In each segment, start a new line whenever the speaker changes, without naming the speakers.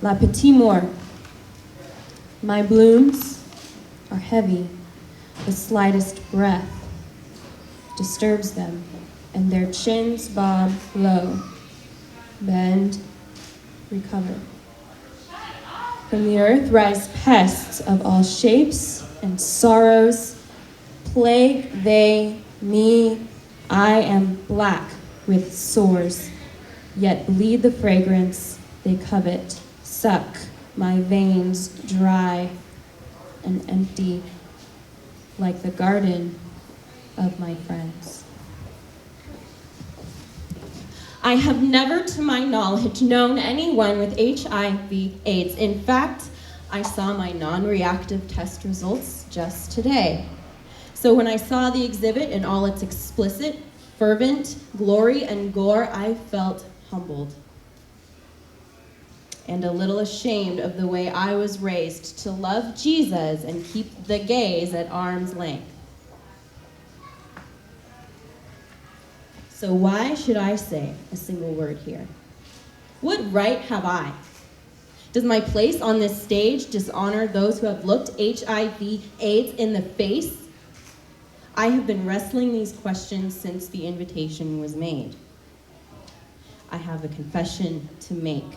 La Petite Mort. My blooms are heavy. The slightest breath disturbs them, and their chins bob low. Bend, recover. From the earth rise pests of all shapes and sorrows. Plague they me. I am black with sores, yet bleed the fragrance they covet. Suck my veins dry and empty, like the garden of my friends. I have never, to my knowledge, known anyone with HIV/AIDS. In fact, I saw my non-reactive test results just today. So when I saw the exhibit in all its explicit, fervent glory and gore, I felt humbled and a little ashamed of the way I was raised to love Jesus and keep the gays at arm's length. So why should I say a single word here? What right have I? Does my place on this stage dishonor those who have looked HIV/AIDS in the face? I have been wrestling these questions since the invitation was made. I have a confession to make.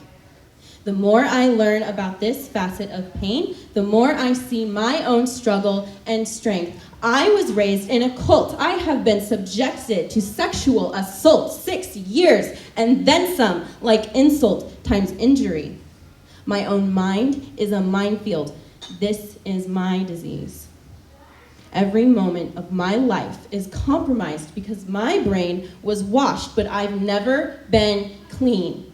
The more I learn about this facet of pain, the more I see my own struggle and strength. I was raised in a cult. I have been subjected to sexual assault 6 years and then some, like insult times injury. My own mind is a minefield. This is my disease. Every moment of my life is compromised because my brain was washed, but I've never been clean.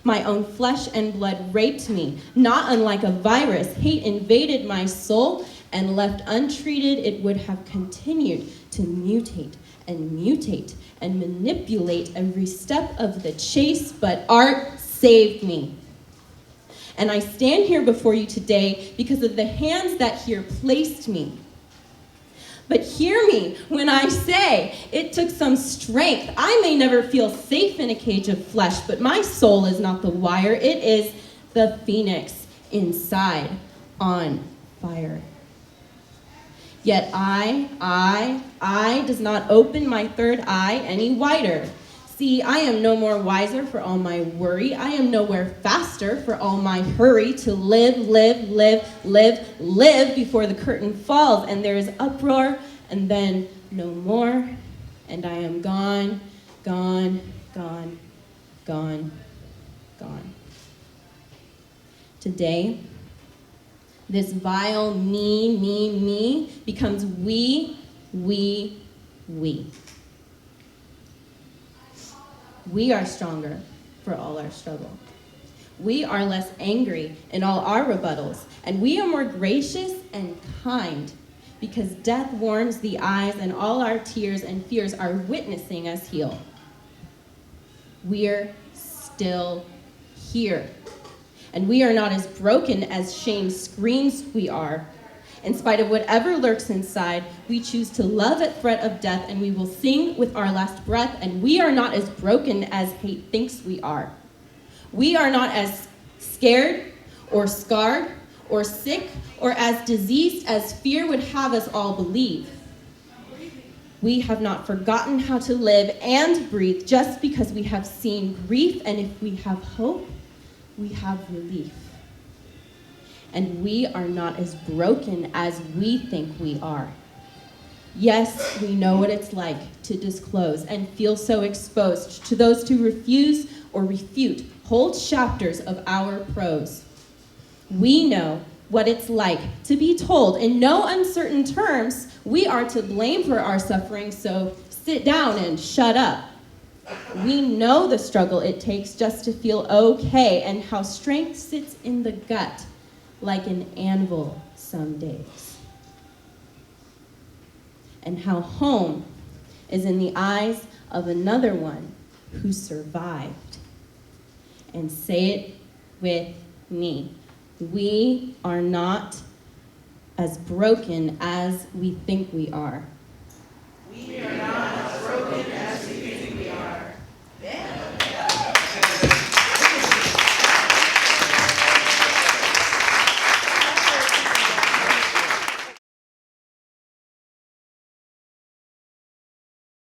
My own flesh and blood raped me. Not unlike a virus, hate invaded my soul, and left untreated, it would have continued to mutate and manipulate every step of the chase, but art saved me. And I stand here before you today because of the hands that here placed me. But hear me when I say it took some strength. I may never feel safe in a cage of flesh, but my soul is not the wire. It is the phoenix inside on fire. Yet I does not open my third eye any wider. See, I am no more wiser for all my worry. I am nowhere faster for all my hurry to live before the curtain falls and there is uproar and then no more. And I am gone. Today, this vile me becomes we. We are stronger for all our struggle. We are less angry in all our rebuttals, and we are more gracious and kind because death warms the eyes and all our tears and fears are witnessing us heal. We're still here, and we are not as broken as shame screams we are. In spite of whatever lurks inside, we choose to love at threat of death, and we will sing with our last breath, and we are not as broken as hate thinks we are. We are not as scared or scarred or sick or as diseased as fear would have us all believe. We have not forgotten how to live and breathe just because we have seen grief, and if we have hope, we have relief. And we are not as broken as we think we are. Yes, we know what it's like to disclose and feel so exposed to those who refuse or refute whole chapters of our prose. We know what it's like to be told in no uncertain terms we are to blame for our suffering, so sit down and shut up. We know the struggle it takes just to feel okay and how strength sits in the gut like an anvil some days. And how home is in the eyes of another one who survived. And say it with me. We are not as broken as we think we are.
We are not as broken as